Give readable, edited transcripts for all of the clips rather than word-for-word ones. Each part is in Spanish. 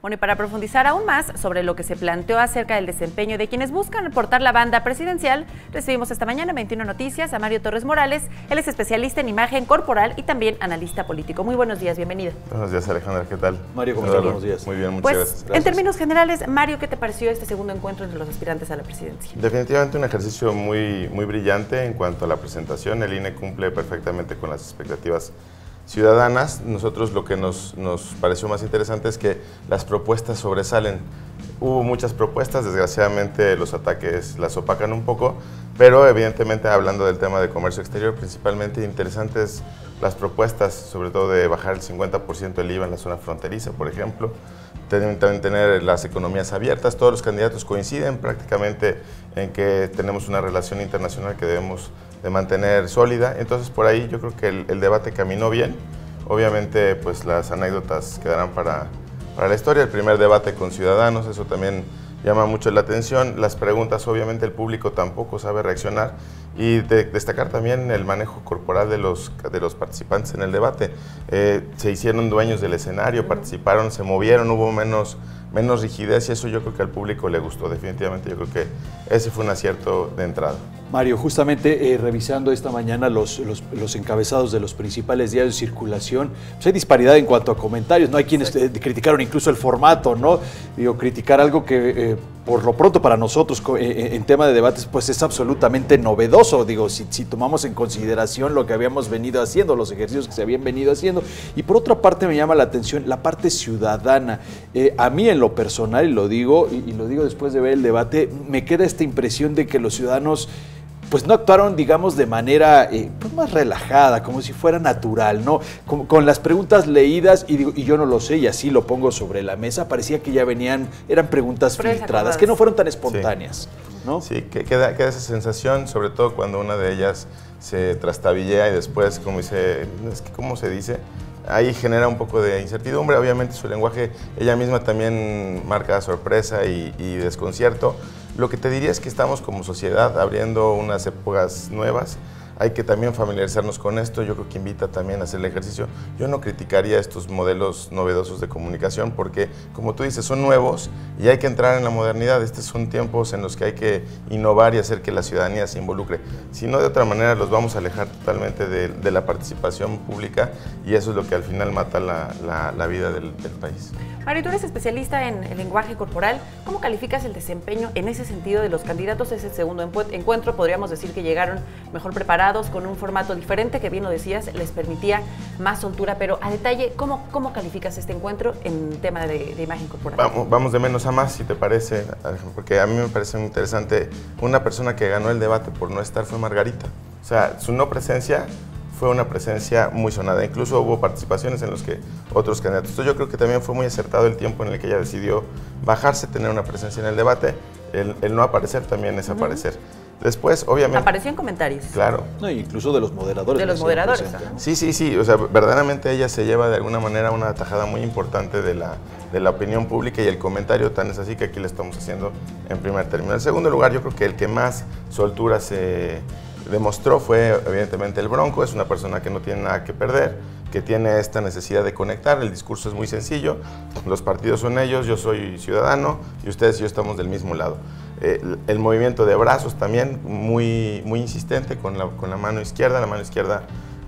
Bueno, y para profundizar aún más sobre lo que se planteó acerca del desempeño de quienes buscan portar la banda presidencial, recibimos esta mañana en 21 Noticias a Mario Torres Morales. Él es especialista en imagen corporal y también analista político. Muy buenos días, bienvenido. Buenos días, Alejandra, ¿qué tal? Mario, ¿cómo estás? Buenos días. Muy bien, muchas gracias. En términos generales, Mario, ¿qué te pareció este segundo encuentro entre los aspirantes a la presidencia? Definitivamente un ejercicio muy brillante en cuanto a la presentación. El INE cumple perfectamente con las expectativas ciudadanas. Nosotros lo que nos pareció más interesante es que las propuestas sobresalen. Hubo muchas propuestas, desgraciadamente los ataques las opacan un poco, pero evidentemente hablando del tema de comercio exterior, principalmente interesantes las propuestas, sobre todo de bajar el 50% el IVA en la zona fronteriza, por ejemplo, también tener las economías abiertas. Todos los candidatos coinciden prácticamente en que tenemos una relación internacional que debemos de mantener sólida. Entonces por ahí yo creo que el debate caminó bien. Obviamente pues las anécdotas quedarán para la historia. El primer debate con ciudadanos, eso también llama mucho la atención. Las preguntas, obviamente el público tampoco sabe reaccionar, y destacar también el manejo corporal de los participantes en el debate. Se hicieron dueños del escenario, participaron, se movieron, hubo menos rigidez, y eso yo creo que al público le gustó. Definitivamente yo creo que ese fue un acierto de entrada. Mario, justamente revisando esta mañana los encabezados de los principales diarios de circulación, pues hay disparidad en cuanto a comentarios, ¿no? Hay quienes criticaron incluso el formato, ¿no? Digo, criticar algo que por lo pronto para nosotros en tema de debates pues es absolutamente novedoso, digo, si tomamos en consideración lo que habíamos venido haciendo, los ejercicios que se habían venido haciendo. Y por otra parte me llama la atención la parte ciudadana. A mí en lo personal, y lo digo después de ver el debate, me queda esta impresión de que los ciudadanos pues no actuaron, digamos, de manera pues más relajada, como si fuera natural, ¿no? Con las preguntas leídas, y yo no lo sé, y así lo pongo sobre la mesa, parecía que ya eran preguntas filtradas, que no fueron tan espontáneas, sí. ¿No? Sí, que queda esa sensación, sobre todo cuando una de ellas se trastabillea y después, como dice, ¿cómo se dice? Ahí genera un poco de incertidumbre. Obviamente su lenguaje, ella misma también marca sorpresa y desconcierto. Lo que te diría es que estamos como sociedad abriendo unas épocas nuevas. Hay que también familiarizarnos con esto. Yo creo que invita también a hacer el ejercicio. Yo no criticaría estos modelos novedosos de comunicación porque, como tú dices, son nuevos y hay que entrar en la modernidad. Estos son tiempos en los que hay que innovar y hacer que la ciudadanía se involucre. Si no, de otra manera los vamos a alejar totalmente de la participación pública, y eso es lo que al final mata la vida del país. Mario, tú eres especialista en el lenguaje corporal. ¿Cómo calificas el desempeño en ese sentido de los candidatos? Ese segundo encuentro, podríamos decir que llegaron mejor preparados, con un formato diferente, que bien lo decías, les permitía más soltura, pero a detalle, ¿cómo calificas este encuentro en tema de imagen corporal? Vamos de menos a más, si te parece, porque a mí me parece muy interesante. Una persona que ganó el debate por no estar fue Margarita. O sea, su no presencia fue una presencia muy sonada. Incluso hubo participaciones en los que otros candidatos. Entonces yo creo que también fue muy acertado el tiempo en el que ella decidió bajarse, tener una presencia en el debate. El no aparecer también es aparecer. Después, obviamente... Apareció en comentarios. Claro. No, incluso de los moderadores. De los moderadores. Sí. O sea, verdaderamente ella se lleva de alguna manera una tajada muy importante de la opinión pública, y el comentario tan es así que aquí le estamos haciendo en primer término. En segundo lugar, yo creo que el que más soltura se demostró fue evidentemente el Bronco. Es una persona que no tiene nada que perder, que tiene esta necesidad de conectar. El discurso es muy sencillo: los partidos son ellos, yo soy ciudadano y ustedes y yo estamos del mismo lado. El movimiento de brazos también muy insistente con la mano izquierda. La mano izquierda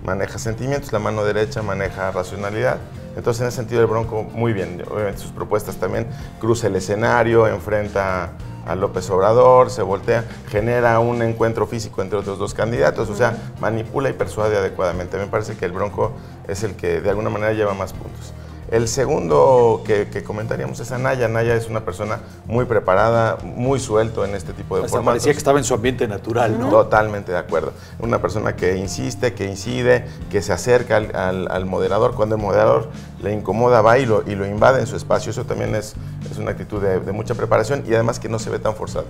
maneja sentimientos, la mano derecha maneja racionalidad. Entonces, en ese sentido, el Bronco muy bien. Obviamente sus propuestas también: cruza el escenario, enfrenta a López Obrador, se voltea, genera un encuentro físico entre otros dos candidatos, o sea, manipula y persuade adecuadamente. Me parece que el Bronco es el que de alguna manera lleva más puntos. El segundo que comentaríamos es Anaya. Anaya es una persona muy preparada, muy suelto en este tipo de formatos. Parecía que estaba en su ambiente natural, ¿no? Totalmente de acuerdo. Una persona que insiste, que incide, que se acerca al moderador. Cuando el moderador le incomoda, va y lo invade en su espacio. Eso también es una actitud de mucha preparación, y además que no se ve tan forzado.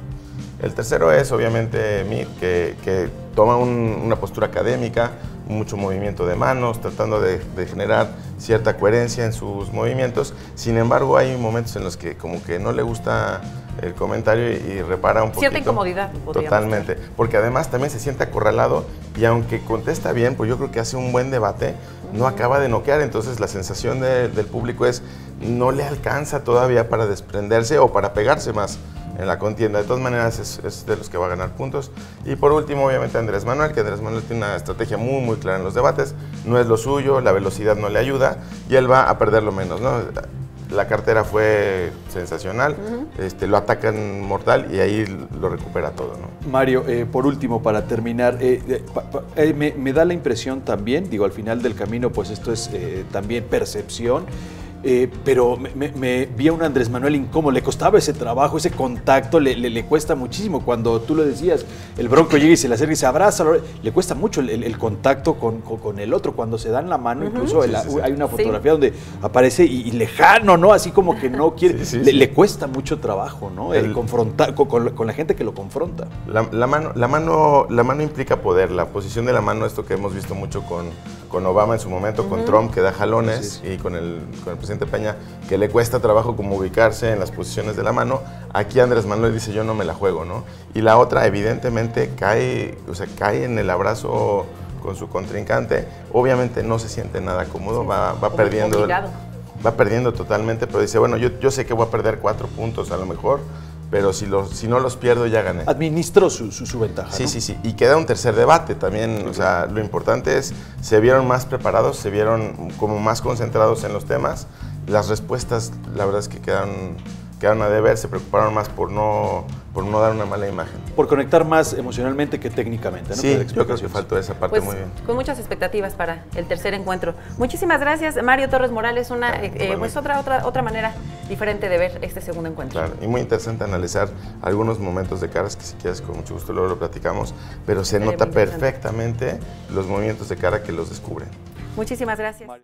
El tercero es obviamente Mir, que toma una postura académica, mucho movimiento de manos, tratando de generar cierta coherencia en sus movimientos. Sin embargo, hay momentos en los que como que no le gusta el comentario y repara un poquito. Cierta incomodidad. Totalmente, porque además también se siente acorralado, y aunque contesta bien, pues yo creo que hace un buen debate, no acaba de noquear. Entonces la sensación del público es, no le alcanza todavía para desprenderse o para pegarse más en la contienda. De todas maneras es de los que va a ganar puntos. Y por último, obviamente, Andrés Manuel, que Andrés Manuel tiene una estrategia muy clara en los debates, no es lo suyo, la velocidad no le ayuda y él va a perderlo menos, ¿no? La cartera fue sensacional, lo atacan mortal y ahí lo recupera todo, ¿no? Mario, por último, para terminar, me da la impresión también, digo, al final del camino, pues esto es también percepción, pero me vi a un Andrés Manuel incómodo, le costaba ese trabajo, ese contacto, le cuesta muchísimo. Cuando tú lo decías, el Bronco llega y se le acerca y se abraza, le cuesta mucho el contacto con el otro. Cuando se dan la mano, incluso hay una fotografía donde aparece y lejano, ¿no? Así como que no quiere, le cuesta mucho trabajo, ¿no? Confrontar con la gente que lo confronta. La mano implica poder, la posición de la mano, esto que hemos visto mucho con Obama en su momento, con Trump, que da jalones, y con el presidente Peña, que le cuesta trabajo como ubicarse en las posiciones de la mano. Aquí Andrés Manuel dice, yo no me la juego, ¿no? Y la otra, evidentemente, cae en el abrazo con su contrincante. Obviamente no se siente nada cómodo, va perdiendo. Va perdiendo totalmente, pero dice, bueno, yo sé que voy a perder 4 puntos a lo mejor, pero si no los pierdo ya gané. Administró su ventaja, Sí, ¿no? sí. Y queda un tercer debate también. O sea, lo importante es, se vieron más preparados, se vieron como más concentrados en los temas. Las respuestas, la verdad es que quedaron a deber, se preocuparon más por no dar una mala imagen. Por conectar más emocionalmente que técnicamente, ¿no? Sí, yo creo que faltó esa parte pues, muy bien. Con muchas expectativas para el tercer encuentro. Muchísimas gracias, Mario Torres Morales. Pues otra manera diferente de ver este segundo encuentro. Claro, y muy interesante analizar algunos momentos de caras que si quieres con mucho gusto luego lo platicamos, pero se nota perfectamente los movimientos de cara que los descubren. Muchísimas gracias.